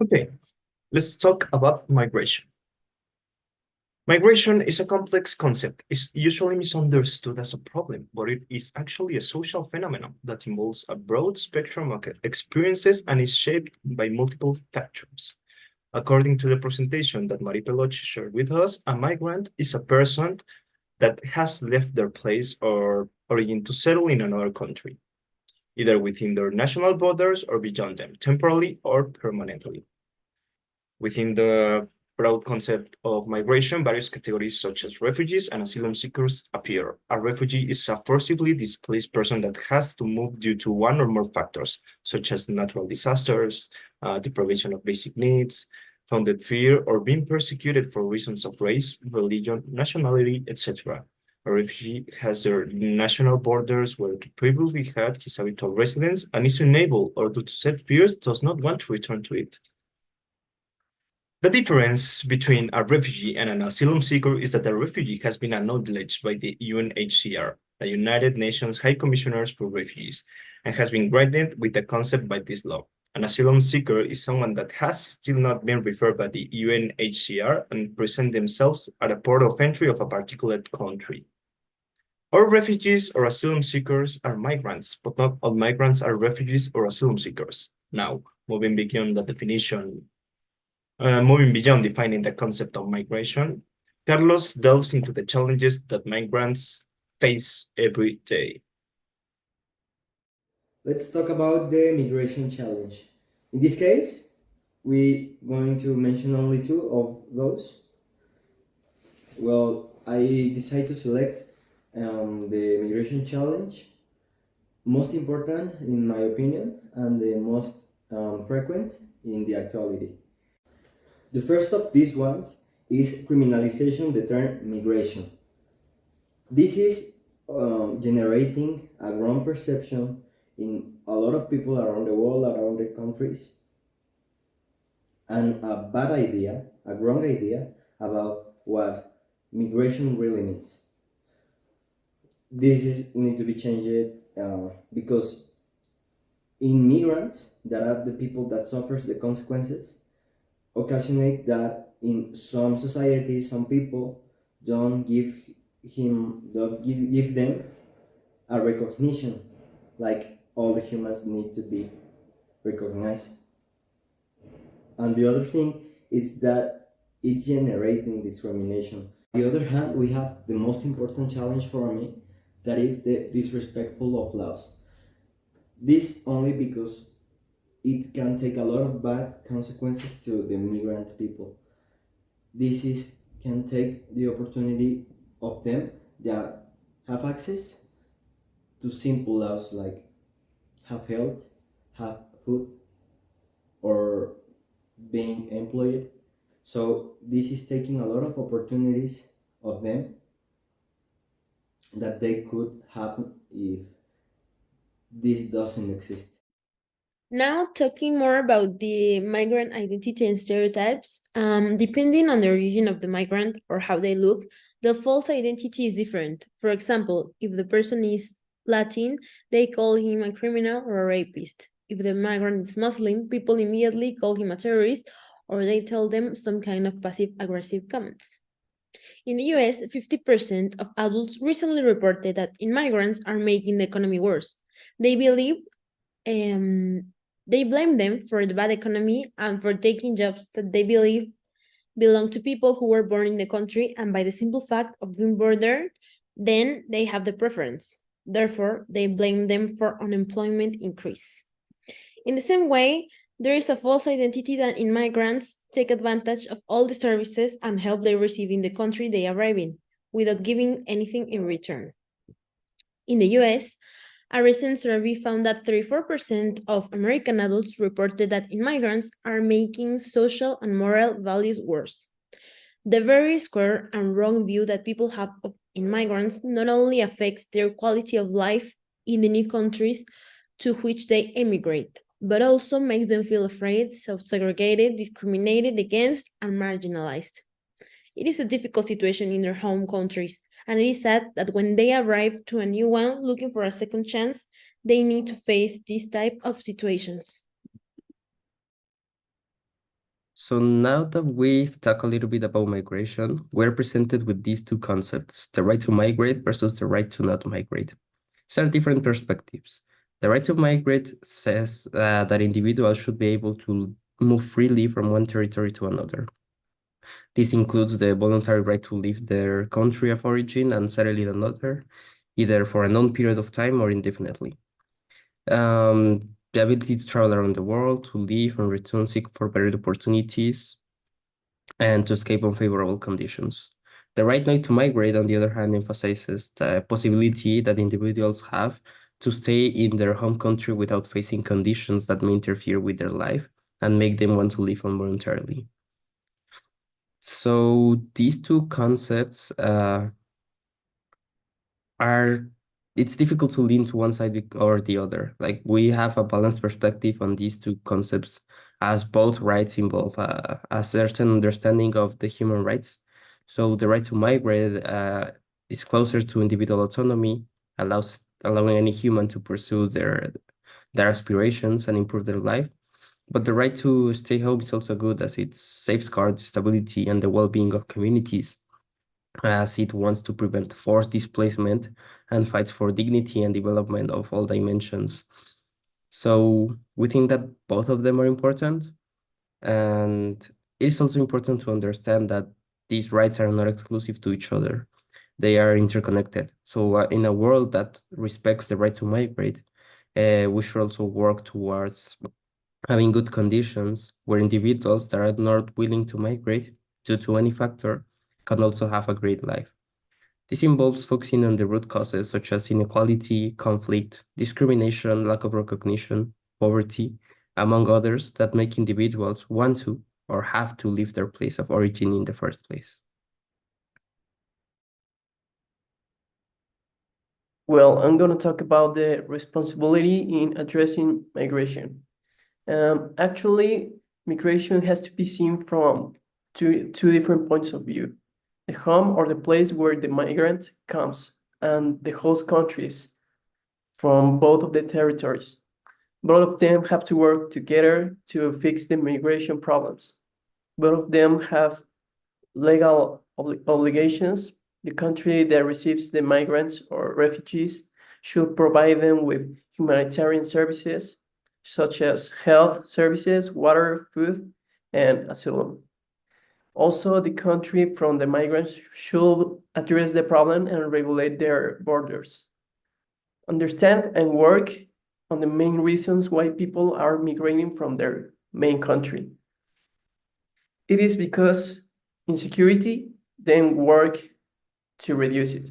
Okay, let's talk about migration. Migration is a complex concept. It's usually misunderstood as a problem, but it is actually a social phenomenon that involves a broad spectrum of experiences and is shaped by multiple factors. According to the presentation that Marie Peloche shared with us, a migrant is a person that has left their place or origin to settle in another country, either within their national borders or beyond them, temporarily or permanently. Within the broad concept of migration, various categories such as refugees and asylum seekers appear. A refugee is a forcibly displaced person that has to move due to one or more factors, such as natural disasters, deprivation of basic needs, founded fear, or being persecuted for reasons of race, religion, nationality, etc. A refugee has their national borders where he previously had his habitual residence and is unable, or due to set fears, does not want to return to it. The difference between a refugee and an asylum seeker is that a refugee has been acknowledged by the UNHCR, the United Nations High Commissioners for Refugees, and has been granted with the concept by this law. An asylum seeker is someone that has still not been referred by the UNHCR and present themselves at a port of entry of a particular country. All refugees or asylum seekers are migrants, but not all migrants are refugees or asylum seekers. Now, moving beyond the definition moving beyond defining the concept of migration, Carlos delves into the challenges that migrants face every day. Let's talk about the migration challenge. In this case, we're going to mention only two of those. Well, I decided to select the migration challenge, most important in my opinion, and the most frequent in the actuality. The first of these ones is criminalization the term migration. This is generating a wrong perception in a lot of people around the world, around the countries, and a bad idea, a wrong idea about what migration really means. This is need to be changed because immigrants that are the people that suffers the consequences occasionate that in some societies some people don't give them a recognition like all the humans need to be recognized. And the other thing is that it's generating discrimination. On the other hand, we have the most important challenge for me, that is the disrespectful of laws. This only because it can take a lot of bad consequences to the migrant people. This is can take the opportunity of them that have access to simple laws like have health, have food, or being employed. So this is taking a lot of opportunities of them that they could have if this doesn't exist. Now, talking more about the migrant identity and stereotypes, depending on the origin of the migrant or how they look, the false identity is different. For example, if the person is Latin, they call him a criminal or a rapist. If the migrant is Muslim, people immediately call him a terrorist or they tell them some kind of passive-aggressive comments. In the US, 50% of adults recently reported that immigrants are making the economy worse. They believe they blame them for the bad economy and for taking jobs that they believe belong to people who were born in the country, and by the simple fact of being born there, then they have the preference. Therefore, they blame them for unemployment increase. In the same way, there is a false identity that immigrants take advantage of all the services and help they receive in the country they arrive in, without giving anything in return. In the US, a recent survey found that 34% of American adults reported that immigrants are making social and moral values worse. The very square and wrong view that people have of immigrants not only affects their quality of life in the new countries to which they emigrate, but also makes them feel afraid, self-segregated, discriminated against, and marginalized. It is a difficult situation in their home countries, and it is sad that when they arrive to a new one looking for a second chance, they need to face this type of situations. So now that we've talked a little bit about migration, we're presented with these two concepts, the right to migrate versus the right to not migrate. These are different perspectives. The right to migrate says that individuals should be able to move freely from one territory to another. This includes the voluntary right to leave their country of origin and settle in another, either for a known period of time or indefinitely. The ability to travel around the world, to live and return, seek for better opportunities, and to escape unfavorable conditions. The right not to migrate, on the other hand, emphasizes the possibility that individuals have to stay in their home country without facing conditions that may interfere with their life and make them want to leave involuntarily. So these two concepts it's difficult to lean to one side or the other. Like we have a balanced perspective on these two concepts, as both rights involve a certain understanding of the human rights. So the right to migrate is closer to individual autonomy, allowing any human to pursue their aspirations and improve their life. But the right to stay home is also good, as it safeguards stability and the well-being of communities, as it wants to prevent forced displacement and fights for dignity and development of all dimensions. So we think that both of them are important. And it is also important to understand that these rights are not exclusive to each other. They are interconnected. So in a world that respects the right to migrate, we should also work towards having good conditions where individuals that are not willing to migrate due to any factor can also have a great life. This involves focusing on the root causes such as inequality, conflict, discrimination, lack of recognition, poverty, among others, that make individuals want to or have to leave their place of origin in the first place. Well, I'm going to talk about the responsibility in addressing migration. Actually, migration has to be seen from two different points of view: the home or the place where the migrant comes, and the host countries from both of the territories. Both of them have to work together to fix the migration problems. Both of them have legal obligations. The country that receives the migrants or refugees should provide them with humanitarian services, such as health services, water, food, and asylum. Also, the country from the migrants should address the problem and regulate their borders. Understand and work on the main reasons why people are migrating from their main country. It is because insecurity, then work to reduce it.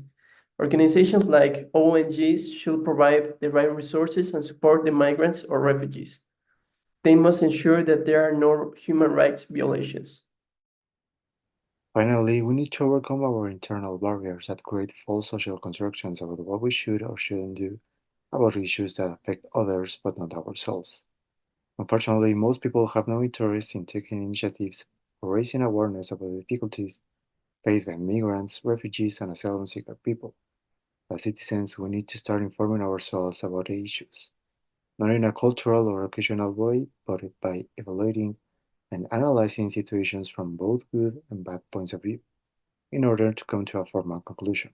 Organizations like ONGs should provide the right resources and support the migrants or refugees. They must ensure that there are no human rights violations. Finally, we need to overcome our internal barriers that create false social constructions about what we should or shouldn't do about issues that affect others but not ourselves. Unfortunately, most people have no interest in taking initiatives or raising awareness about the difficulties faced by migrants, refugees, and asylum seeker people. As citizens, we need to start informing ourselves about the issues, not in a cultural or occasional way, but by evaluating and analyzing situations from both good and bad points of view in order to come to a formal conclusion.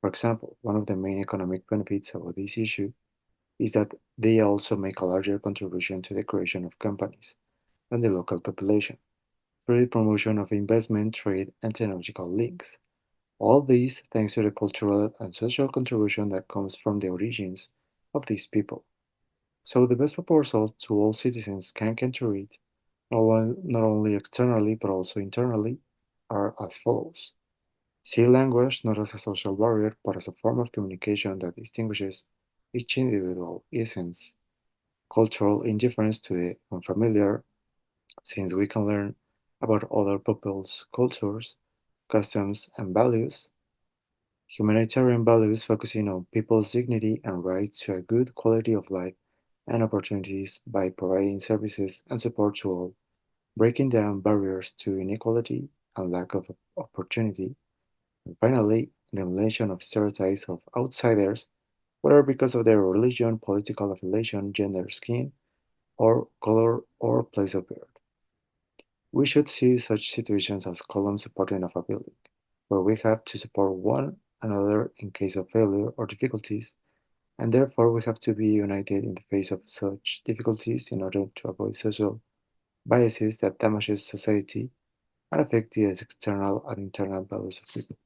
For example, one of the main economic benefits of this issue is that they also make a larger contribution to the creation of companies than the local population, through the promotion of investment, trade, and technological links. All this thanks to the cultural and social contribution that comes from the origins of these people. So the best proposal to all citizens can contribute not only externally but also internally are as follows. See language not as a social barrier but as a form of communication that distinguishes each individual essence. Cultural indifference to the unfamiliar, since we can learn about other people's cultures, customs, and values. Humanitarian values focusing on people's dignity and rights to a good quality of life and opportunities by providing services and support to all, breaking down barriers to inequality and lack of opportunity, and finally, elimination of stereotypes of outsiders, whether because of their religion, political affiliation, gender, skin, or color, or place of birth. We should see such situations as column supporting of a building, where we have to support one another in case of failure or difficulties, and therefore we have to be united in the face of such difficulties in order to avoid social biases that damages society and affect the external and internal values of people.